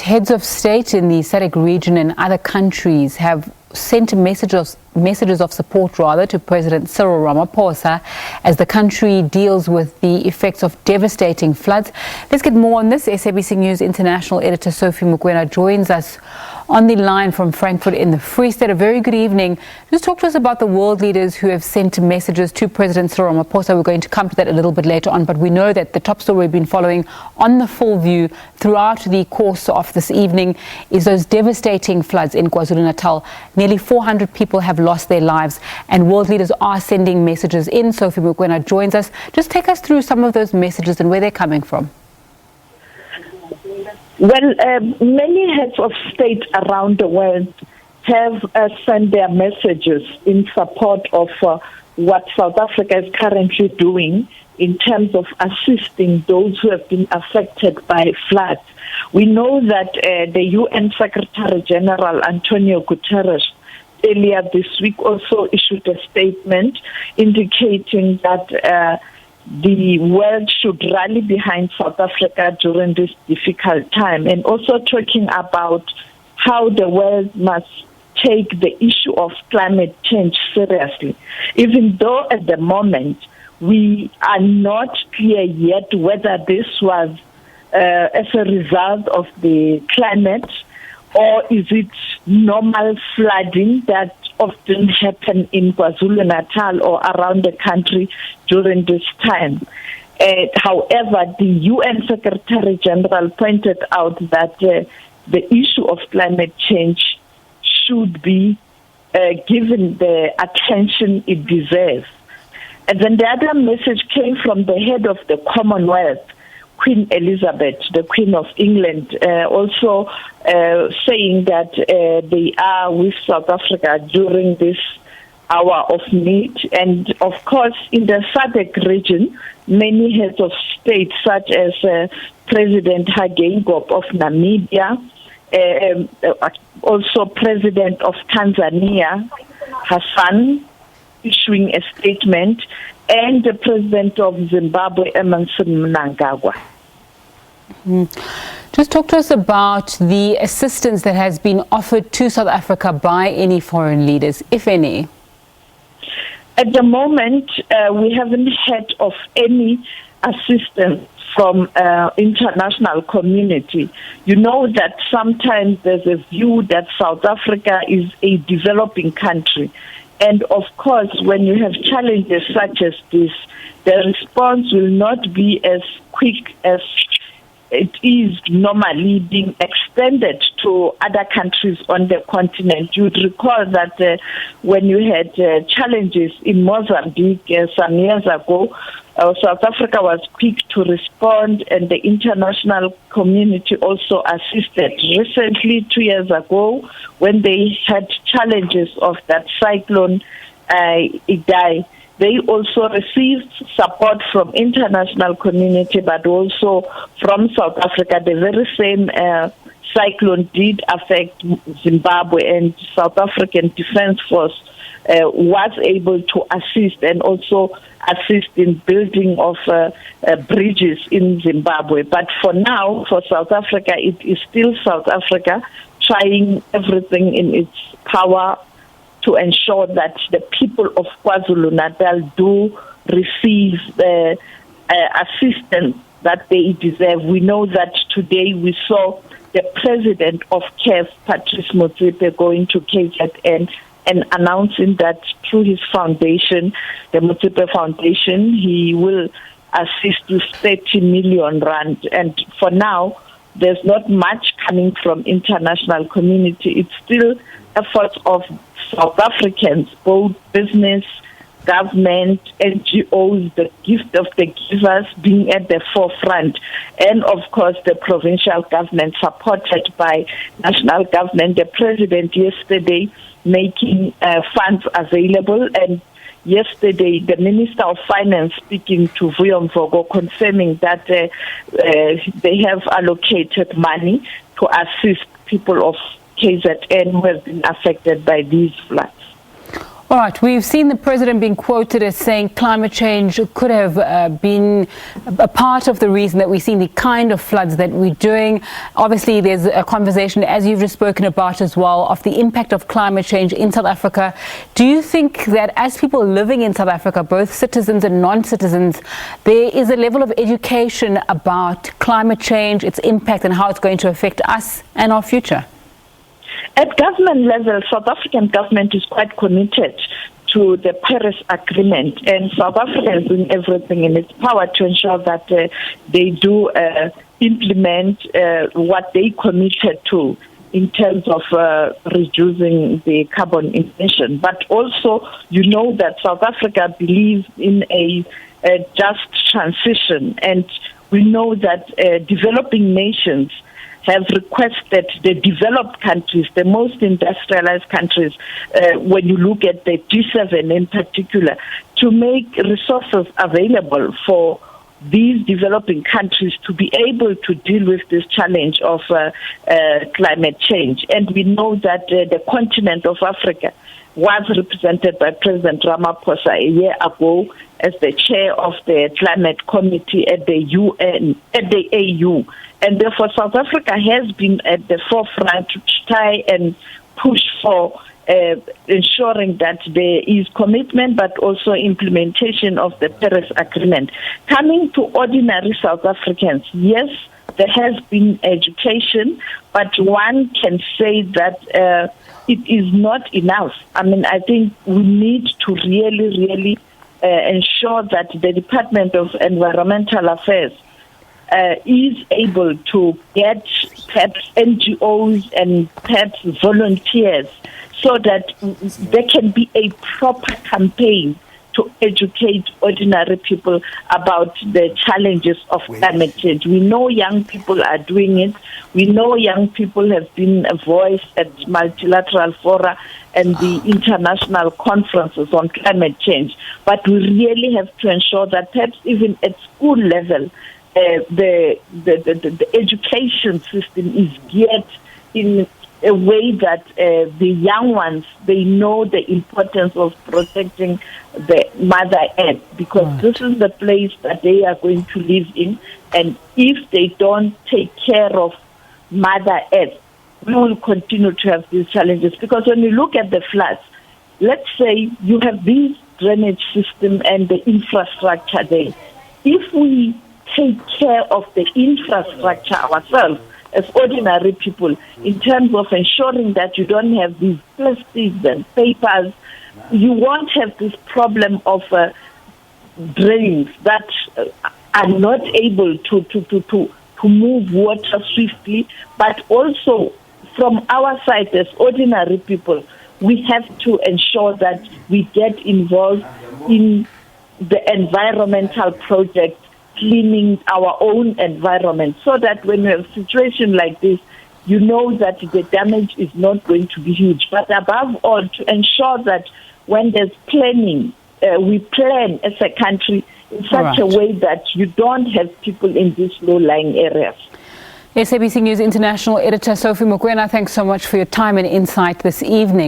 Heads of state in the SADC region and other countries have sent messages of support to President Cyril Ramaphosa as the country deals with the effects of devastating floods. Let's get more on this. SABC News international editor Sophie Mokoena joins us on the line from Frankfort in the Free State. A very good evening. Just talk to us about the world leaders who have sent messages to President Cyril Ramaphosa. We're going to come to that a little bit later on, but we know that the top story we've been following on the Full View throughout the course of this evening is those devastating floods in KwaZulu-Natal. Nearly 400 people have lost their lives, and world leaders are sending messages in. Sophie Mokoena joins us. Just take us through some of those messages and where they're coming from. Well, many heads of state around the world have sent their messages in support of what South Africa is currently doing in terms of assisting those who have been affected by floods. We know that the UN Secretary General Antonio Guterres earlier this week also issued a statement indicating that the world should rally behind South Africa during this difficult time, and also talking about how the world must take the issue of climate change seriously. Even though at the moment we are not clear yet whether this was as a result of the climate or is it normal flooding that often happen in KwaZulu-Natal or around the country during this time. However, the UN Secretary General pointed out that the issue of climate change should be given the attention it deserves. And then the other message came from the head of the Commonwealth, Queen Elizabeth, the Queen of England, also saying that they are with South Africa during this hour of need. And of course, in the SADC region, many heads of state, such as President Hagengop of Namibia, also President of Tanzania, Hassan, issuing a statement, and the President of Zimbabwe, Emmerson Mnangagwa. Just talk to us about the assistance that has been offered to South Africa by any foreign leaders, if any. At the moment, we haven't heard of any assistance from international community. You know that sometimes there's a view that South Africa is a developing country. And of course, when you have challenges such as this, the response will not be as quick as it is normally being extended to other countries on the continent. You'd recall that when you had challenges in Mozambique some years ago, South Africa was quick to respond, and the international community also assisted. Recently, 2 years ago, when they had challenges of that cyclone Idai, they also received support from international community, but also from South Africa. The very same cyclone did affect Zimbabwe, and South African Defence Force was able to assist and also assist in building of bridges in Zimbabwe. But for now, for South Africa, it is still South Africa trying everything in its power to ensure that the people of KwaZulu-Natal do receive the assistance that they deserve. We know that today we saw the president of CAF, Patrice Motsepe, going to KZN and announcing that through his foundation, the Motsepe Foundation, he will assist with 30 million rand. And for now, there's not much coming from international community. It's still efforts of South Africans, both business, government, NGOs, the gift of the givers being at the forefront, and of course the provincial government supported by national government. The president yesterday making funds available, and yesterday the Minister of Finance speaking to Vuyo Mvogo confirming that they have allocated money to assist people of KZN who have been affected by these floods. All right, we've seen the president being quoted as saying climate change could have been a part of the reason that we've seen the kind of floods that we're doing. Obviously, there's a conversation, as you've just spoken about as well, of the impact of climate change in South Africa. Do you think that as people living in South Africa, both citizens and non-citizens, there is a level of education about climate change, its impact, and how it's going to affect us and our future? At government level, South African government is quite committed to the Paris Agreement, and South Africa is doing everything in its power to ensure that they do implement what they committed to in terms of reducing the carbon emission. But also, you know that South Africa believes in a just transition, and we know that developing nations have requested the developed countries, the most industrialized countries, when you look at the G7 in particular, to make resources available for these developing countries to be able to deal with this challenge of climate change. And we know that the continent of Africa was represented by President Ramaphosa a year ago as the chair of the climate committee at the UN, at the AU. And therefore, South Africa has been at the forefront to try and push for ensuring that there is commitment but also implementation of the Paris Agreement. Coming to ordinary South Africans, yes, there has been education, but one can say that it is not enough. I mean, I think we need to really ensure that the Department of Environmental Affairs is able to get perhaps NGOs and perhaps volunteers so that there can be a proper campaign to educate ordinary people about the challenges of climate change. We know young people are doing it. We know young people have been a voice at multilateral fora and the international conferences on climate change. But we really have to ensure that perhaps even at school level, the education system is geared in a way that the young ones, they know the importance of protecting the Mother Earth, because this is the place that they are going to live in. And if they don't take care of Mother Earth, we will continue to have these challenges. Because when you look at the floods, let's say you have this drainage system and the infrastructure there. If we take care of the infrastructure ourselves as ordinary people, in terms of ensuring that you don't have these plastics and papers, you won't have this problem of drains that are not able to move water swiftly. But also from our side as ordinary people, we have to ensure that we get involved in the environmental project, cleaning our own environment, so that when you have a situation like this, you know that the damage is not going to be huge. But above all, to ensure that when there's planning, we plan as a country in such a way that you don't have people in these low-lying areas. SABC News International Editor Sophie Mokoena, thanks so much for your time and insight this evening.